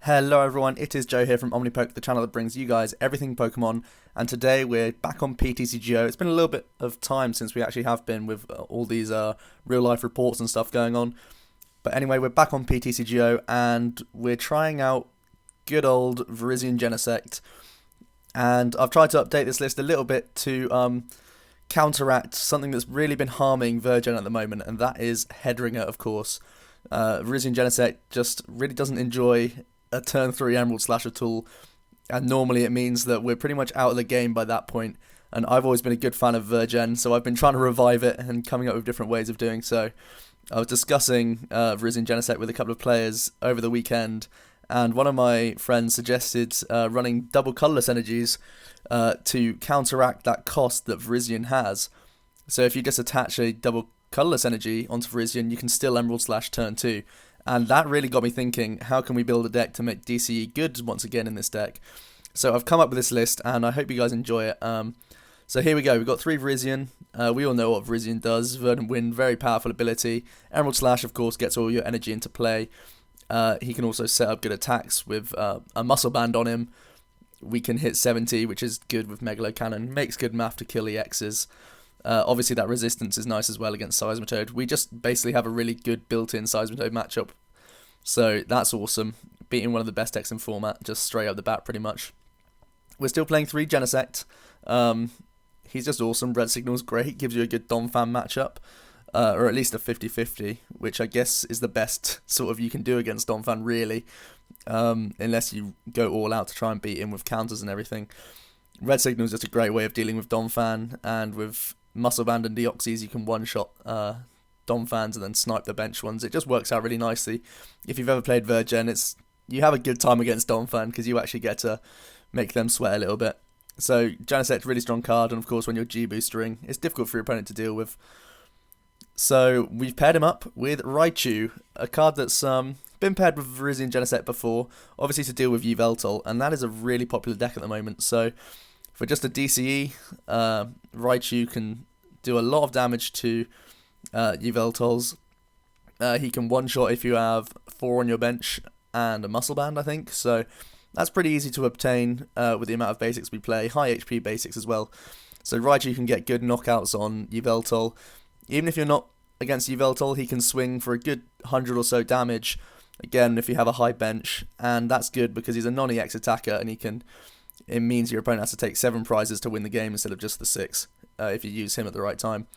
Hello everyone, it is Joe here from OmniPoke, the channel that brings you guys everything Pokemon, and today we're back on PTCGO. It's been a little bit of time since we actually have been with all these real life reports and stuff going on. But anyway, we're back on PTCGO and we're trying out good old Virizion Genesect. And I've tried to update this list a little bit to counteract something that's really been harming Virizion at the moment, and that is Headringer, of course. Virizion Genesect just really doesn't enjoy a turn 3 Emerald Slash at all, and normally it means that we're pretty much out of the game by that point. And I've always been a good fan of Virizion, so I've been trying to revive it and coming up with different ways of doing so. I was discussing Virizion Genesect with a couple of players over the weekend, and one of my friends suggested running double colourless energies to counteract that cost that Virizion has. So if you just attach a double colourless energy onto Virizion, you can still Emerald Slash turn 2. And that really got me thinking, how can we build a deck to make DCE good once again in this deck? So I've come up with this list, and I hope you guys enjoy it. So here we go, we've got 3 Virizion. We all know what Virizion does. Verdant Wind, very powerful ability. Emerald Slash, of course, gets all your energy into play. He can also set up good attacks with a Muscle Band on him. We can hit 70, which is good with Megalo Cannon. Makes good math to kill EXs. Obviously that resistance is nice as well against Seismitoad. We just basically have a really good built-in Seismitoad matchup. So that's awesome. Beating one of the best decks in format, just straight up the bat pretty much. We're still playing 3 Genesect. He's just awesome. Red Signal's great, gives you a good Donphan matchup. Or at least a 50-50, which I guess is the best sort of you can do against Donphan really. Unless you go all out to try and beat him with counters and everything. Red Signal is just a great way of dealing with Donphan, and with Muscle Band and Deoxys you can one-shot Donphans and then snipe the bench ones. It just works out really nicely. If you've ever played Virgin, you have a good time against Donphan because you actually get to make them sweat a little bit. So Genesect, really strong card, and of course when you're G-boostering, it's difficult for your opponent to deal with. So we've paired him up with Raichu, a card that's been paired with Virizion Genesect before, obviously to deal with Yveltal, and that is a really popular deck at the moment. So for just a DCE, Raichu can do a lot of damage to Yveltals. He can one-shot if you have 4 on your bench and a Muscle Band, I think. So that's pretty easy to obtain with the amount of basics we play. High HP basics as well. So Raichu can get good knockouts on Yveltal. Even if you're not against Yveltal, he can swing for a good 100 or so damage. Again, if you have a high bench, and that's good because he's a non-EX attacker, and it means your opponent has to take 7 prizes to win the game instead of just the 6 if you use him at the right time.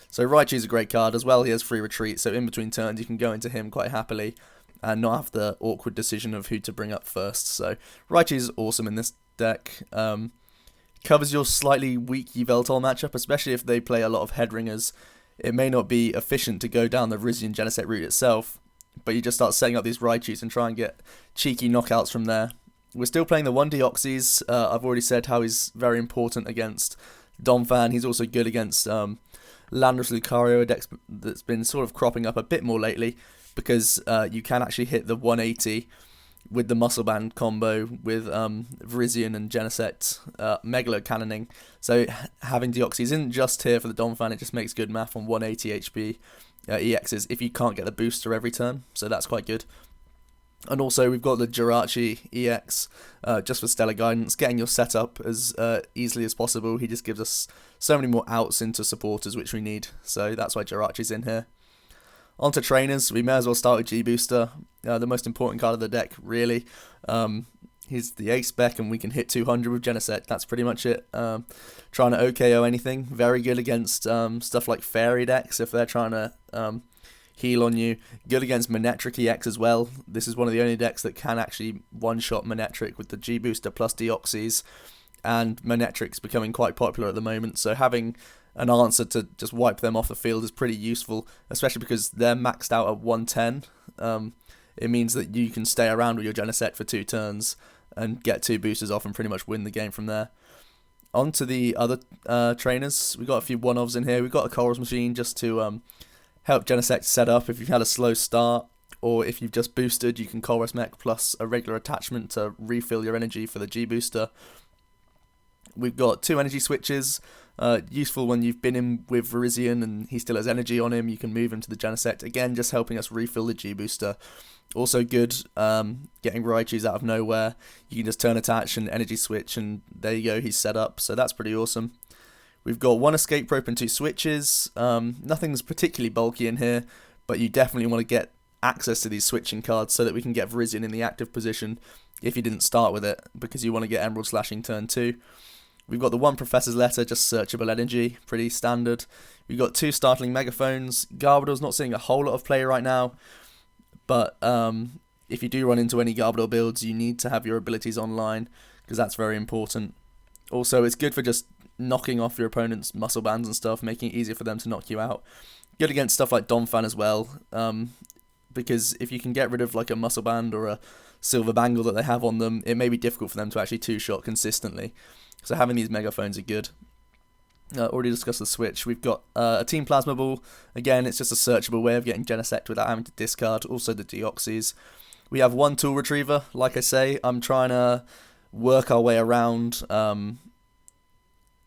So Raichu's a great card as well. He has free retreat, so in between turns you can go into him quite happily and not have the awkward decision of who to bring up first. So Raichu's awesome in this deck. Covers your slightly weak Yveltal matchup, especially if they play a lot of Headringers. It may not be efficient to go down the Virizion Genesect route itself, but you just start setting up these Raichus and try and get cheeky knockouts from there. We're still playing the 1 Deoxys. I've already said how he's very important against Donphan. He's also good against Landorus Lucario, a deck that's been sort of cropping up a bit more lately, because you can actually hit the 180 with the Muscle Band combo with Virizion and Genesect Megalo Cannoning. So having Deoxys isn't just here for the Donphan, it just makes good math on 180 HP EXs if you can't get the booster every turn, so that's quite good. And also we've got the Jirachi EX just for Stellar Guidance, getting your setup as easily as possible. He just gives us so many more outs into supporters which we need, so that's why Jirachi's in here. On to trainers, we may as well start with G-Booster, the most important card of the deck really. He's the ace spec and we can hit 200 with Genesect, that's pretty much it. Trying to OKO anything, very good against stuff like Fairy decks if they're trying to heal on you. Good against Manectric EX as well. This is one of the only decks that can actually one-shot Manectric with the G-Booster plus Deoxys, and Manectric's becoming quite popular at the moment, so having an answer to just wipe them off the field is pretty useful, especially because they're maxed out at 110. It means that you can stay around with your Genesect for 2 turns and get 2 boosters off and pretty much win the game from there. On to the other trainers. We've got a few one-offs in here. We've got a Chorus Machine just to help Genesect set up if you've had a slow start, or if you've just boosted, you can Chorus Mech plus a regular attachment to refill your energy for the G-Booster. We've got 2 energy switches, useful when you've been in with Virizion and he still has energy on him. You can move him to the Genesect, again just helping us refill the G-Booster. Also good, getting Raichus out of nowhere. You can just turn attach and energy switch, and there you go, he's set up, so that's pretty awesome. We've got one escape rope and two switches. Nothing's particularly bulky in here, but you definitely want to get access to these switching cards so that we can get Virizion in the active position if you didn't start with it, because you want to get Emerald Slashing turn 2. We've got the one Professor's Letter, just searchable energy, pretty standard. We've got two Startling Megaphones. Garbodor's not seeing a whole lot of play right now, but if you do run into any Garbodor builds, you need to have your abilities online, because that's very important. Also, it's good for just knocking off your opponent's muscle bands and stuff, making it easier for them to knock you out. Good against stuff like Donphan as well, because if you can get rid of like a muscle band or a silver bangle that they have on them, it may be difficult for them to actually two-shot consistently. So having these megaphones are good. Already discussed the switch. We've got a Team Plasma Ball. Again, it's just a searchable way of getting Genesect without having to discard. Also the Deoxys. We have one Tool Retriever. Like I say, I'm trying to work our way around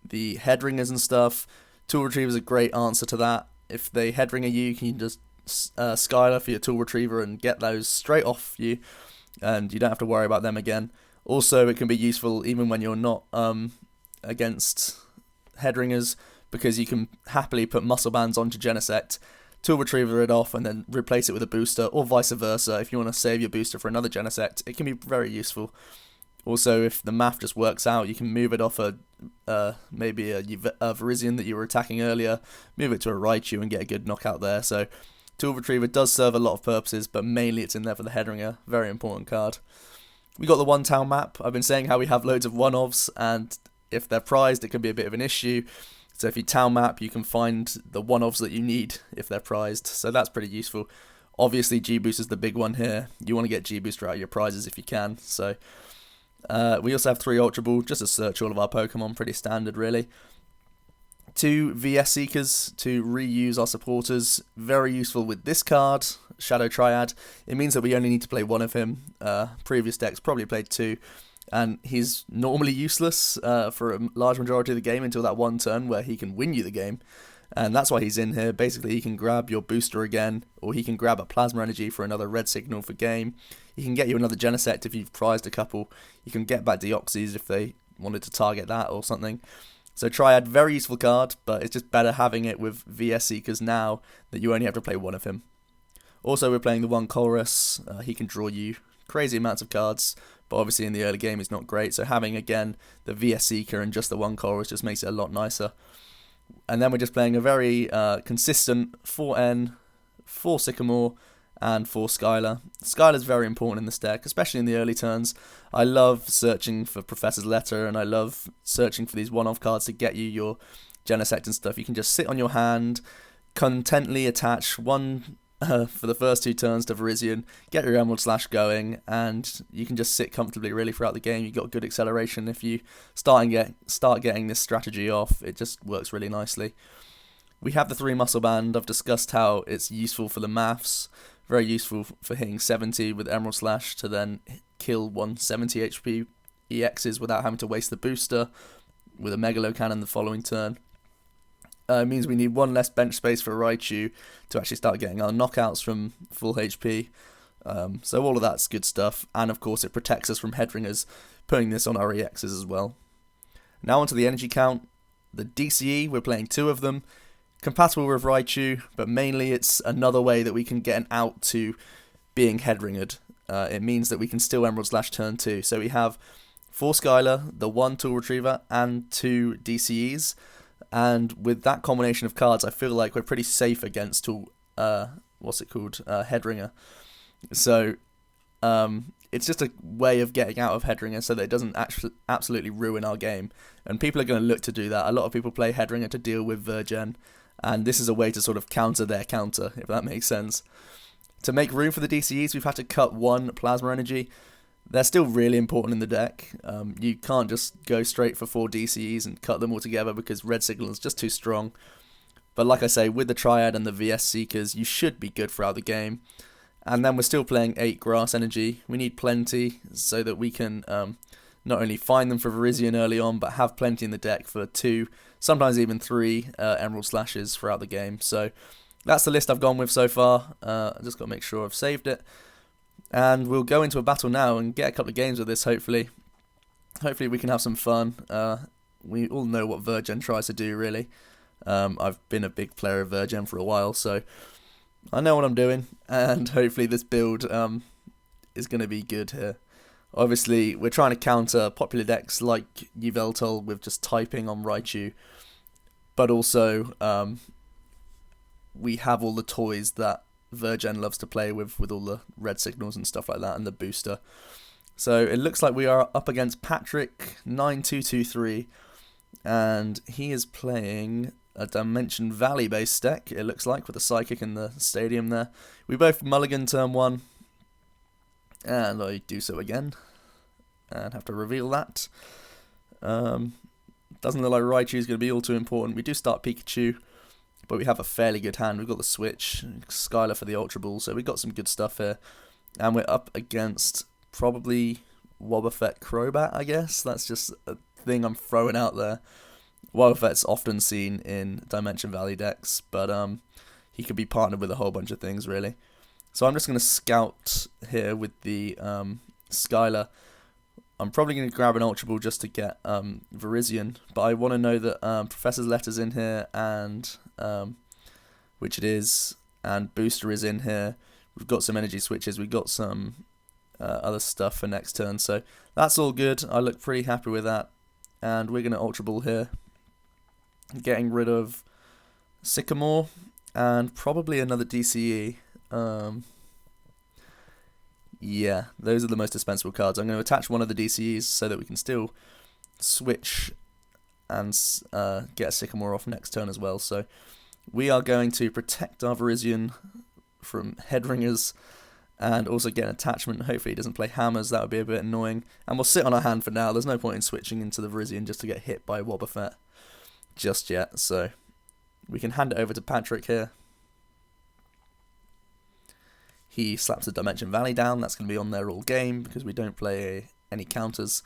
the Headringers and stuff. Tool Retriever is a great answer to that. If they Headringer you can just Skylar for your Tool Retriever and get those straight off you, and you don't have to worry about them again. Also, it can be useful even when you're not against Headringers, because you can happily put muscle bands onto Genesect, Tool Retriever it off, and then replace it with a booster, or vice versa. If you want to save your booster for another Genesect, it can be very useful. Also, if the math just works out, you can move it off maybe a Virizion that you were attacking earlier, move it to a Raichu and get a good knockout there. So Tool Retriever does serve a lot of purposes, but mainly it's in there for the Headringer. Very important card. We got the one town map. I've been saying how we have loads of one-offs, and if they're prized, it can be a bit of an issue. So if you town map, you can find the one-offs that you need if they're prized. So that's pretty useful. Obviously, G-Boost is the big one here. You want to get G-Booster out of your prizes if you can. So we also have 3 Ultra Ball, just to search all of our Pokemon, pretty standard really. 2 VS Seekers to reuse our supporters, very useful with this card, Shadow Triad. It means that we only need to play one of him. Previous decks probably played 2, and he's normally useless for a large majority of the game until that one turn where he can win you the game. And that's why he's in here. Basically, he can grab your booster again, or he can grab a Plasma Energy for another red signal for game. He can get you another Genesect if you've prized a couple. You can get back Deoxys if they wanted to target that or something. So Triad, very useful card, but it's just better having it with VS Seekers now that you only have to play one of him. Also, we're playing the one Colress. He can draw you crazy amounts of cards, but obviously in the early game he's not great. So having, again, the VS Seeker and just the one Colress just makes it a lot nicer. And then we're just playing a very consistent 4N, 4 Sycamore, and 4 Skylar. Skylar's very important in this deck, especially in the early turns. I love searching for Professor's Letter, and I love searching for these one-off cards to get you your Genesect and stuff. You can just sit on your hand, contently attach one for the first 2 turns to Virizion, get your Emerald Slash going, and you can just sit comfortably really throughout the game. You've got good acceleration. If you start getting this strategy off, it just works really nicely. We have the 3 Muscle Band. I've discussed how it's useful for the maths, very useful for hitting 70 with Emerald Slash to then kill 170 HP EXs without having to waste the booster with a Megalo Cannon the following turn. It means we need 1 less bench space for Raichu to actually start getting our knockouts from full HP. So all of that's good stuff. And of course it protects us from Headringers, putting this on our EXs as well. Now onto the energy count. The DCE, we're playing 2 of them. Compatible with Raichu, but mainly it's another way that we can get an out to being Headringered. It means that we can still Emerald Slash turn 2. So we have 4 Skylar, the 1 Tool Retriever, and 2 DCEs. And with that combination of cards, I feel like we're pretty safe against Headringer. So it's just a way of getting out of Headringer so that it doesn't absolutely ruin our game. And people are going to look to do that. A lot of people play Headringer to deal with Virgin, and this is a way to sort of counter their counter, if that makes sense. To make room for the DCEs, we've had to cut 1 Plasma Energy. They're still really important in the deck. You can't just go straight for 4 DCEs and cut them all together because Red Signal is just too strong. But like I say, with the Triad and the VS Seekers, you should be good throughout the game. And then we're still playing 8 Grass Energy. We need plenty so that we can not only find them for Virizion early on, but have plenty in the deck for 2, sometimes even 3 Emerald Slashes throughout the game. So that's the list I've gone with so far. I just got to make sure I've saved it. And we'll go into a battle now and get a couple of games with this, hopefully. Hopefully we can have some fun. We all know what Virizion tries to do, really. I've been a big player of Virizion for a while, so I know what I'm doing. And hopefully this build is going to be good here. Obviously, we're trying to counter popular decks like Yveltal with just typing on Raichu. But also, we have all the toys that Virizion loves to play with all the red signals and stuff like that, and the booster. So it looks like we are up against Patrick 9223, and he is playing a Dimension Valley based deck, it looks like, with a Psychic in the stadium there. We both mulligan turn 1, and I do so again, and have to reveal that. Doesn't look like Raichu is going to be all too important. We do start Pikachu, but we have a fairly good hand. We've got the Switch, Skylar for the Ultra Ball, so we've got some good stuff here. And we're up against probably Wobbuffet Crobat, I guess. That's just a thing I'm throwing out there. Wobbuffet's often seen in Dimension Valley decks, but he could be partnered with a whole bunch of things, really. So I'm just going to scout here with the Skylar. I'm probably going to grab an Ultra Ball just to get Virizion, but I want to know that Professor's Letter's in here, and which it is, and Booster is in here. We've got some energy switches, we've got some other stuff for next turn, so that's all good. I look pretty happy with that, and we're going to Ultra Ball here, getting rid of Sycamore, and probably another DCE. Yeah, those are the most dispensable cards. I'm going to attach one of the DCEs so that we can still switch and get a Sycamore off next turn as well. So we are going to protect our Virizion from Headringers and also get an attachment. Hopefully he doesn't play Hammers, that would be a bit annoying. And we'll sit on our hand for now. There's no point in switching into the Virizion just to get hit by Wobbuffet just yet. So we can hand it over to Patrick here. He slaps the Dimension Valley down. That's going to be on there all game because we don't play any counters.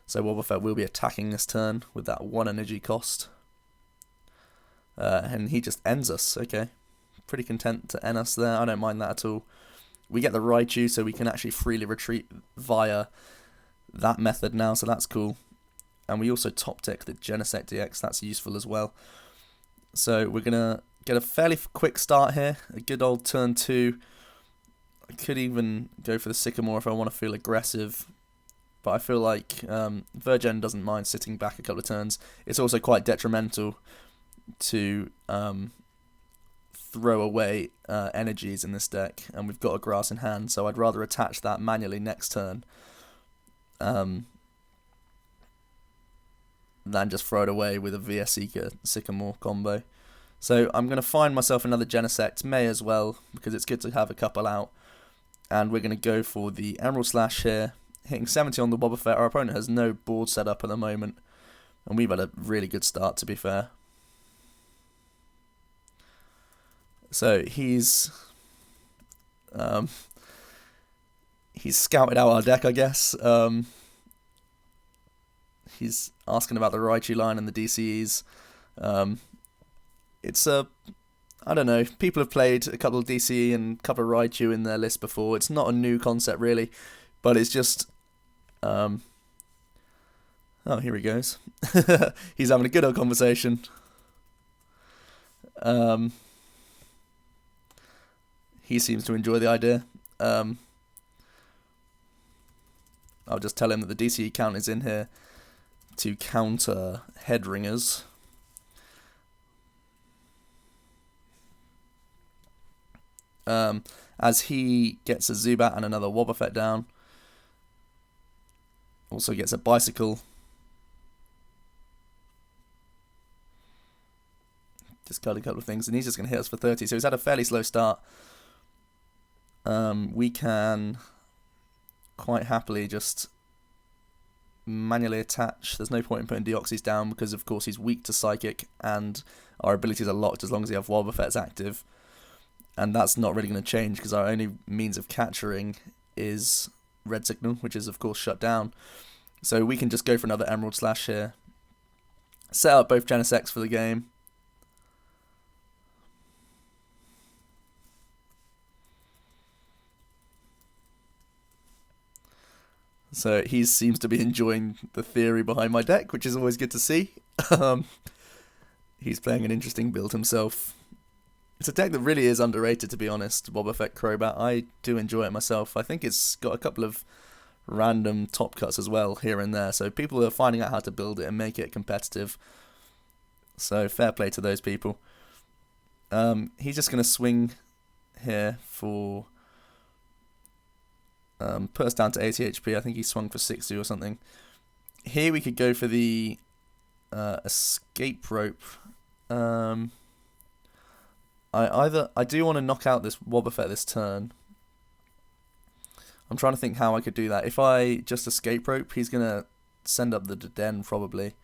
So Wobbuffet will be attacking this turn with that 1 energy cost. And he just ends us. Okay. Pretty content to end us there. I don't mind that at all. We get the Raichu, so we can actually freely retreat via that method now. So that's cool. And we also top deck the Genesect EX. That's useful as well. So we're going to get a fairly quick start here. A good old turn 2. I could even go for the Sycamore if I want to feel aggressive, but I feel like Virizion doesn't mind sitting back a couple of turns. It's also quite detrimental to throw away energies in this deck, and we've got a Grass in hand, so I'd rather attach that manually next turn than just throw it away with a VS Seeker Sycamore combo. So I'm going to find myself another Genesect, may as well, because it's good to have a couple out. And we're going to go for the Emerald Slash here, hitting 70 on the Wobbuffet. Our opponent has no board set up at the moment, and we've had a really good start, to be fair. So he's scouted out our deck, I guess. He's asking about the Raichu line and the DCEs. It's a... I don't know, people have played a couple of DCE and a couple of Raichu in their list before. It's not a new concept, really, but it's just... Oh, here he goes. He's having a good old conversation. He seems to enjoy the idea. I'll just tell him that the DCE count is in here to counter Headringers. As he gets a Zubat and another Wobbuffet down. Also gets a Bicycle. Discard a couple of things, and he's just going to hit us for 30. So he's had a fairly slow start. We can quite happily just manually attach. There's no point in putting Deoxys down because, of course, he's weak to Psychic, and our abilities are locked as long as we have Wobbuffets active. And that's not really going to change because our only means of capturing is Red Signal, which is, of course, shut down. So we can just go for another Emerald Slash here. Set up both Genesects for the game. So he seems to be enjoying the theory behind my deck, which is always good to see. He's playing an interesting build himself. It's a deck that really is underrated, to be honest, Wobbuffet Crobat. I do enjoy it myself. I think it's got a couple of random top cuts as well here and there, so people are finding out how to build it and make it competitive. So fair play to those people. He's just going to swing here for put us down to 80 HP. I think he swung for 60 or something. Here we could go for the escape rope. I do want to knock out this Wobbuffet this turn. I'm trying to think how I could do that. If I just escape rope, he's going to send up the Den probably.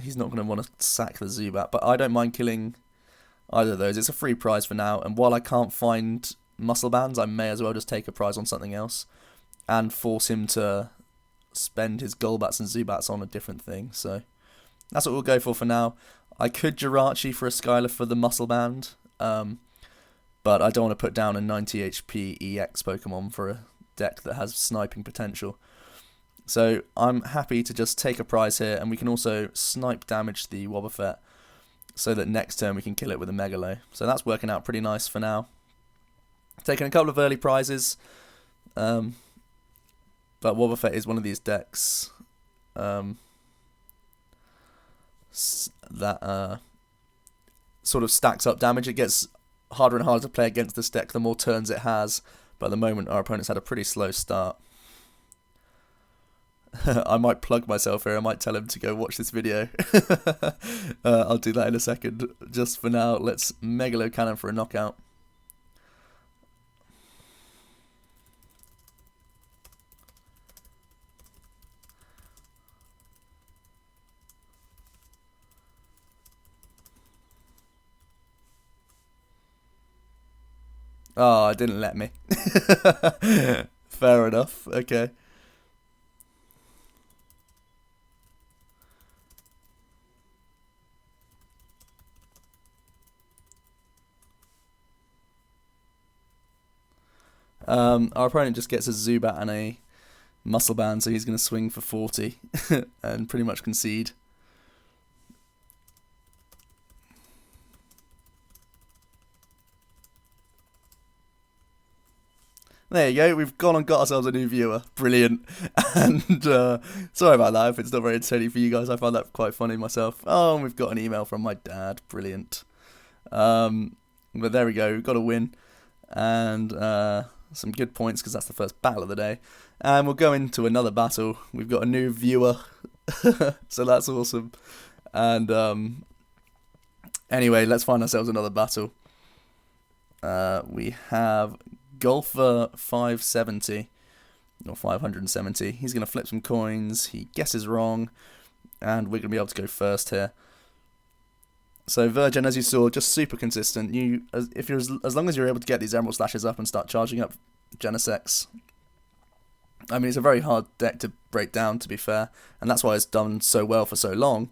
He's not going to want to sack the Zubat, but I don't mind killing either of those. It's a free prize for now, and while I can't find muscle bands, I may as well just take a prize on something else and force him to spend his Golbats and Zubats on a different thing. So that's what we'll go for now. I could Jirachi for a Skylar for the muscle band, but I don't want to put down a 90 HP EX Pokemon for a deck that has sniping potential. So I'm happy to just take a prize here, and we can also snipe damage the Wobbuffet so that next turn we can kill it with a Megalo. So that's working out pretty nice for now. Taking a couple of early prizes, but Wobbuffet is one of these decks that sort of stacks up damage. It gets harder and harder to play against this deck the more turns it has, but at the moment our opponent's had a pretty slow start. I might plug myself here. I might tell him to go watch this video. I'll do that in a second. Just for now, let's Megalo Cannon for a knockout. Oh, it didn't let me. Fair enough. Okay. Our opponent just gets a Zubat and a muscle band, so he's going to swing for 40 and pretty much concede. There you go, we've gone and got ourselves a new viewer. Brilliant. And sorry about that if it's not very entertaining for you guys. I found that quite funny myself. Oh, and we've got an email from my dad. Brilliant. But there we go, we've got a win. And some good points because that's the first battle of the day. And we'll go into another battle. We've got a new viewer. So that's awesome. And anyway, let's find ourselves another battle. We have Golfer 570 or 570. He's going to flip some coins. He guesses wrong, and we're going to be able to go first here. So Virizion, as you saw, just super consistent. As long as you're able to get these Emerald Slashes up and start charging up Genesects. I mean, it's a very hard deck to break down, to be fair, and that's why it's done so well for so long.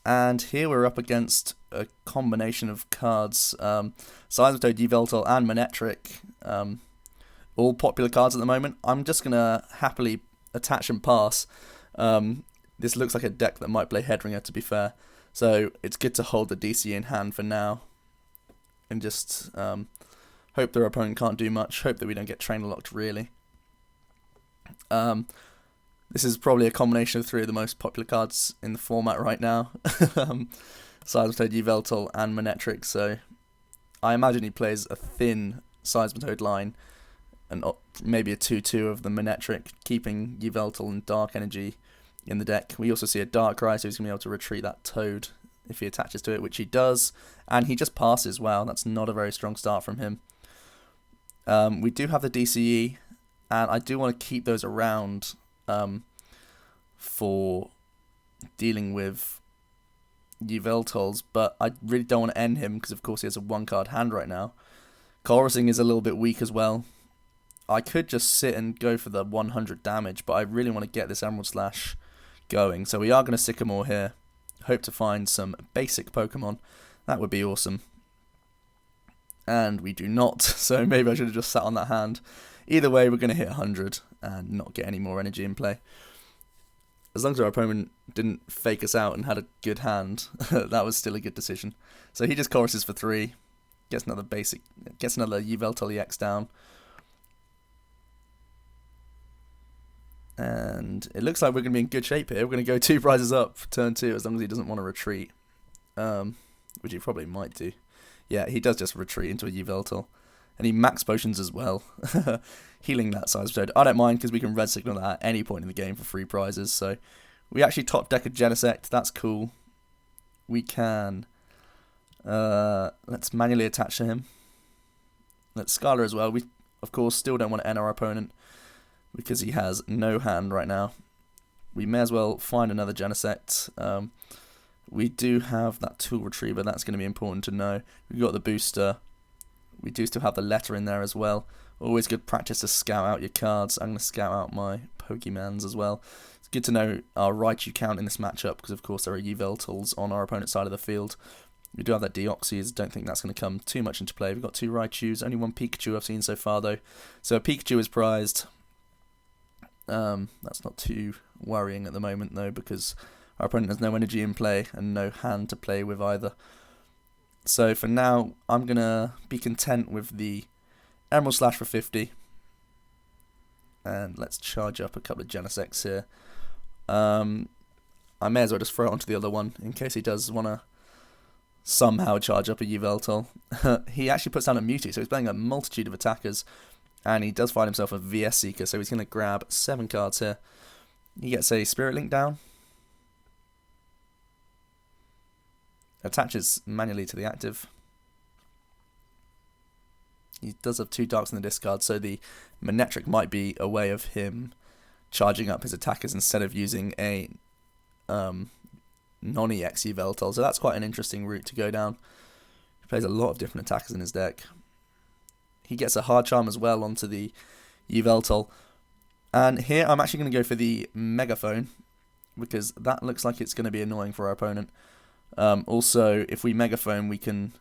And here we're up against a combination of cards. Seismitoad, Yveltal, and Manectric. All popular cards at the moment. I'm just going to happily attach and pass. This looks like a deck that might play Headringer, to be fair. So it's good to hold the DC in hand for now. And just hope their opponent can't do much. Hope that we don't get trainer locked, really. This is probably a combination of three of the most popular cards in the format right now. Seismitoad, Yveltal, and Manectric. So I imagine he plays a thin Seismitoad line and maybe a 2-2 of the Manectric, keeping Yveltal and Dark Energy in the deck. We also see a Darkrai, so he's going to be able to retreat that Toad if he attaches to it, which he does. And he just passes. Wow, that's not a very strong start from him. We do have the DCE, and I do want to keep those around for dealing with Yveltals, but I really don't want to end him because, of course, he has a one-card hand right now. Chorusing is a little bit weak as well. I could just sit and go for the 100 damage, but I really want to get this Emerald Slash going. So we are going to Sycamore here. Hope to find some basic Pokemon. That would be awesome. And we do not, so maybe I should have just sat on that hand. either way, we're going to hit 100 and not get any more energy in play. As long as our opponent didn't fake us out and had a good hand, that was still a good decision. So he just choruses for 3, gets another Yveltal Ex down. And it looks like we're going to be in good shape here. We're going to go 2 prizes up for turn 2 as long as he doesn't want to retreat. Which he probably might do. Yeah, he does just retreat into a Yveltal. And he max potions as well. Healing that size episode. I don't mind because we can red signal that at any point in the game for 3 prizes. So we actually top deck a Genesect. That's cool. We can... let's manually attach to him. Let's Scarlet as well. We, of course, still don't want to end our opponent because he has no hand right now. We may as well find another Genesect. We do have that Tool Retriever. That's going to be important to know. We've got the booster. We do still have the letter in there as well. Always good practice to scout out your cards. I'm going to scout out my Pokemans as well. It's good to know our Raichu count in this matchup because, of course, there are Yveltals on our opponent's side of the field. We do have that Deoxys. Don't think that's going to come too much into play. We've got 2 Raichus. Only 1 Pikachu I've seen so far, though. So a Pikachu is prized. That's not too worrying at the moment, though, because our opponent has no energy in play and no hand to play with either. So for now, I'm going to be content with the Emerald Slash for 50. And let's charge up a couple of Genesects here. I may as well just throw it onto the other one in case he does want to somehow charge up a Yveltal. He actually puts down a Mewtwo, so he's playing a multitude of attackers. And he does find himself a VS Seeker, so he's going to grab 7 cards here. He gets a Spirit Link down. Attaches manually to the active. He does have 2 Darks in the discard, so the Manectric might be a way of him charging up his attackers instead of using a non-EX Yveltal. So that's quite an interesting route to go down. He plays a lot of different attackers in his deck. He gets a Hard Charm as well onto the Yveltal. And here I'm actually going to go for the Megaphone, because that looks like it's going to be annoying for our opponent. Also, if we Megaphone, we can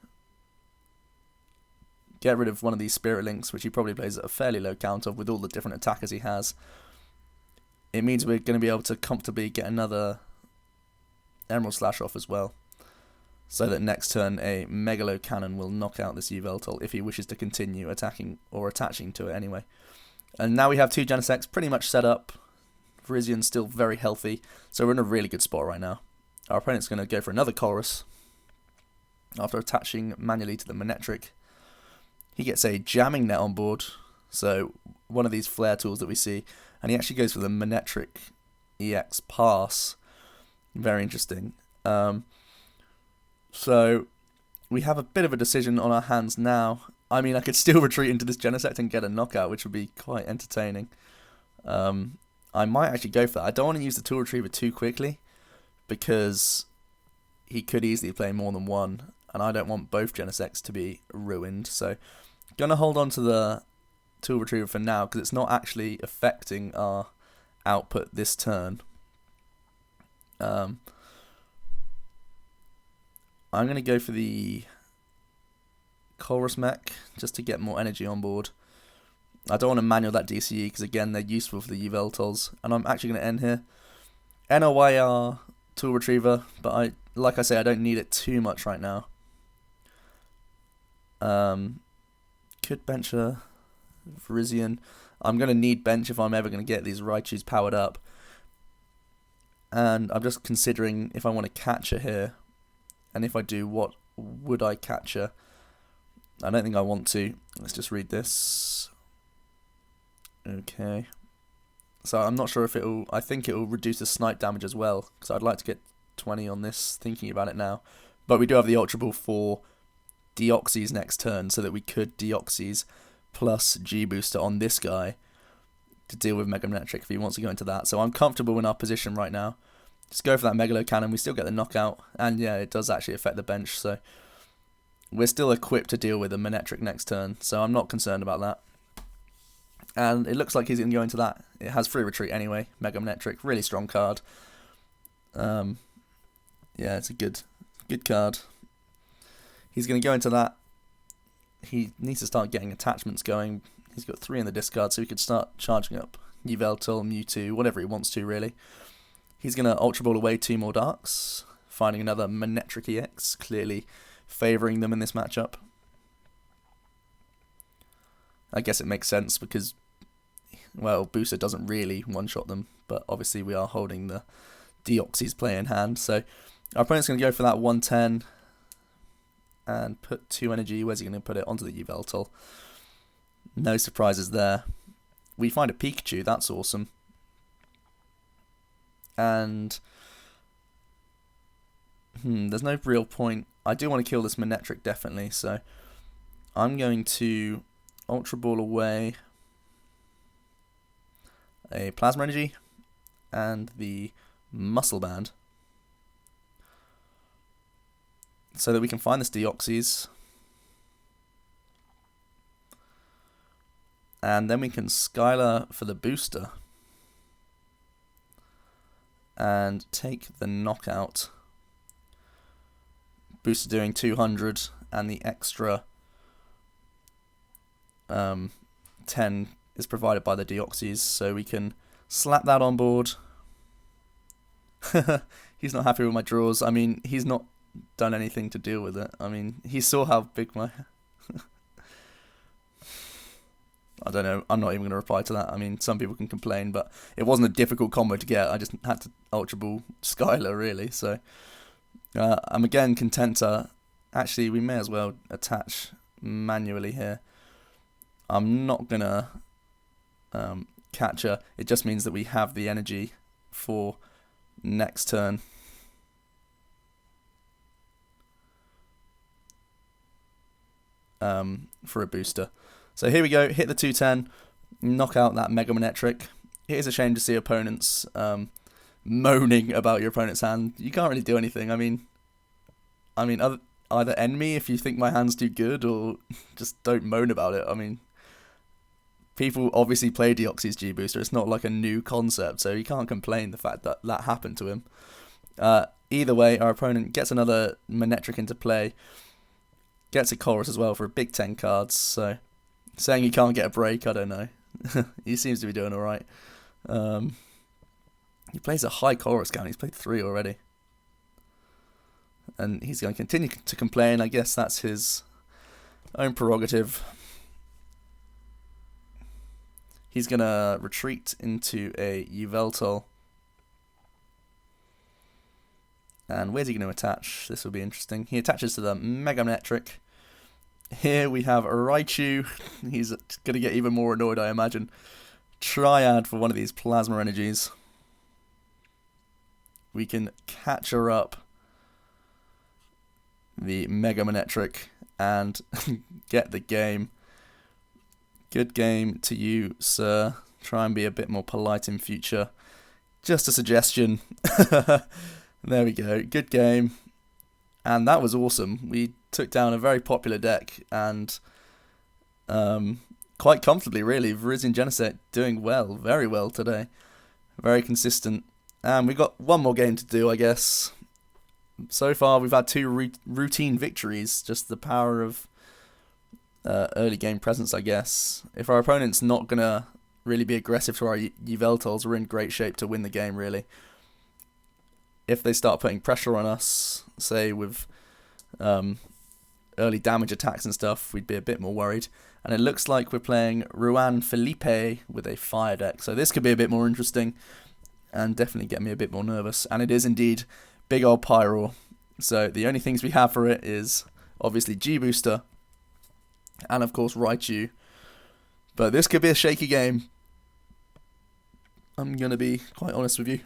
get rid of one of these Spirit Links, which he probably plays at a fairly low count of with all the different attackers he has. It means we're going to be able to comfortably get another Emerald Slash off as well. So that next turn a Megalo Cannon will knock out this Yveltal if he wishes to continue attacking or attaching to it anyway. And now we have 2 Genesects pretty much set up. Virizion's still very healthy, so we're in a really good spot right now. Our opponent's going to go for another Chorus after attaching manually to the Manectric. He gets a Jamming Net on board, so one of these flare tools that we see, and he actually goes for the Manectric EX Pass. Very interesting. So we have a bit of a decision on our hands now. I mean, I could still retreat into this Genesect and get a knockout, which would be quite entertaining. I might actually go for that. I don't want to use the Tool Retriever too quickly, because he could easily play more than one, and I don't want both Genesects to be ruined. So going to hold on to the Tool Retriever for now, because it's not actually affecting our output this turn. I'm going to go for the Chorus Mech, just to get more energy on board. I don't want to manual that DCE, because again, they're useful for the Yveltals. And I'm actually going to end here. NOYR Tool Retriever, but like I say, I don't need it too much right now. Could bench a Virizion. I'm going to need bench if I'm ever going to get these Raichus powered up. And I'm just considering if I want to catch her here. And if I do, what would I catch her? I don't think I want to. Let's just read this. Okay. So I'm not sure if it'll... I think it'll reduce the snipe damage as well, because I'd like to get 20 on this, thinking about it now. But we do have the Ultra Ball for Deoxys next turn, so that we could Deoxys plus G-Booster on this guy to deal with Mega Manectric if he wants to go into that. So I'm comfortable in our position right now. Just go for that Megalo Cannon. We still get the knockout. And yeah, it does actually affect the bench. So we're still equipped to deal with the Manectric next turn. So I'm not concerned about that. And it looks like he's going to go into that. It has free retreat anyway. Mega Manectric. Really strong card. Yeah, it's a good card. He's going to go into that. He needs to start getting attachments going. He's got 3 in the discard, so he could start charging up Yveltal, Mewtwo, whatever he wants to, really. He's going to Ultra Ball away 2 more Darks, finding another Manectric EX, clearly favouring them in this matchup. I guess it makes sense because, well, Booster doesn't really one-shot them, but obviously we are holding the Deoxys play in hand. So our opponent's going to go for that 110 and put 2 energy. Where's he going to put it? Onto the Yveltal. No surprises there. We find a Pikachu, that's awesome. And there's no real point. I do want to kill this Manectric definitely, so I'm going to Ultra Ball away a Plasma Energy and the Muscle Band so that we can find this Deoxys. And then we can Skylar for the booster and take the knockout. Booster doing 200 and the extra 10 is provided by the Deoxys, so we can slap that on board. He's not happy with my draws. I mean, he's not done anything to deal with it. I mean, he saw how big my... I don't know, I'm not even going to reply to that. I mean, some people can complain, but it wasn't a difficult combo to get. I just had to Ultra Ball Skylar, really. So I'm again content to... Actually, we may as well attach manually here. I'm not going to catch her. It just means that we have the energy for next turn. For a booster. So here we go, hit the 210, knock out that Mega Manectric. It is a shame to see opponents moaning about your opponent's hand. You can't really do anything. I mean, either end me if you think my hand's too good, or just don't moan about it. I mean, people obviously play Deoxys G-Booster. It's not like a new concept, so you can't complain the fact that that happened to him. Either way, our opponent gets another Manectric into play, gets a Chorus as well for a big 10 cards, so saying he can't get a break, I don't know. He seems to be doing alright. He plays a high Chorus count. He's played 3 already. And he's going to continue to complain. I guess that's his own prerogative. He's going to retreat into a Yveltal. And where's he going to attach? This will be interesting. He attaches to the Mega Manectric. Here we have a Raichu. He's going to get even more annoyed, I imagine. Triad for one of these Plasma Energies. We can catch her up the Mega Manectric and get the game. Good game to you, sir. Try and be a bit more polite in future. Just a suggestion. There we go. Good game. And that was awesome. We took down a very popular deck and quite comfortably, really. Virizion Genesect doing well, very well today. Very consistent. And we've got one more game to do, I guess. So far, we've had 2 routine victories. Just the power of early game presence, I guess. If our opponent's not going to really be aggressive to our Yveltals, we're in great shape to win the game, really. If they start putting pressure on us, say with early damage attacks and stuff, we'd be a bit more worried. And it looks like we're playing Ruan Felipe with a fire deck. So this could be a bit more interesting and definitely get me a bit more nervous. And it is indeed big old Pyro. So the only things we have for it is obviously G-Booster and of course Raichu. But this could be a shaky game. I'm going to be quite honest with you.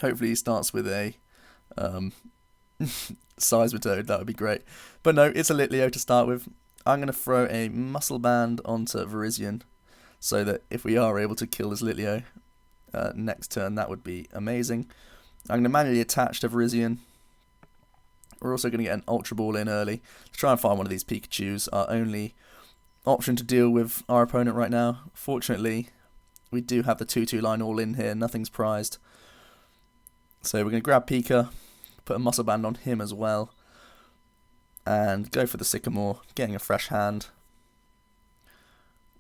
Hopefully he starts with a Seismitoad, that would be great. But no, it's a Litleo to start with. I'm going to throw a Muscle Band onto Virizion so that if we are able to kill this Litleo next turn, that would be amazing. I'm going to manually attach to Virizion. We're also going to get an Ultra Ball in early to try and find one of these Pikachus. Our only option to deal with our opponent right now. Fortunately, we do have the 2-2 line all in here. Nothing's prized. So we're going to grab Pika, put a Muscle Band on him as well, and go for the Sycamore, getting a fresh hand.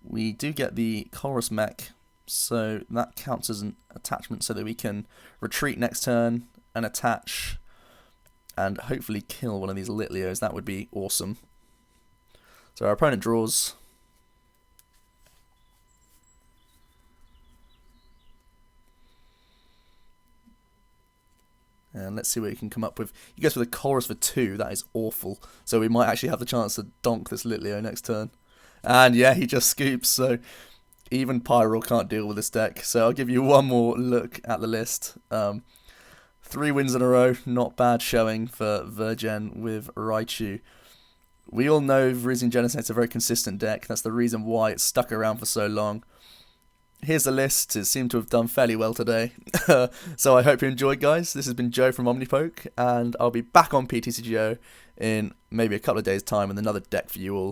we do get the Chorus Mech, so that counts as an attachment so that we can retreat next turn and attach and hopefully kill one of these Litleos. That would be awesome. So our opponent draws. And let's see what he can come up with. He goes for the Chorus for 2. That is awful. So we might actually have the chance to donk this Litleo next turn. And yeah, he just scoops. So even Pyro can't deal with this deck. So I'll give you one more look at the list. 3 wins in a row. Not bad showing for Virizion with Raichu. We all know Virizion Genesect is a very consistent deck. That's the reason why it's stuck around for so long. Here's the list. It seemed to have done fairly well today. So I hope you enjoyed, guys. This has been Joe from OmniPoke, and I'll be back on PTCGO in maybe a couple of days' time with another deck for you all.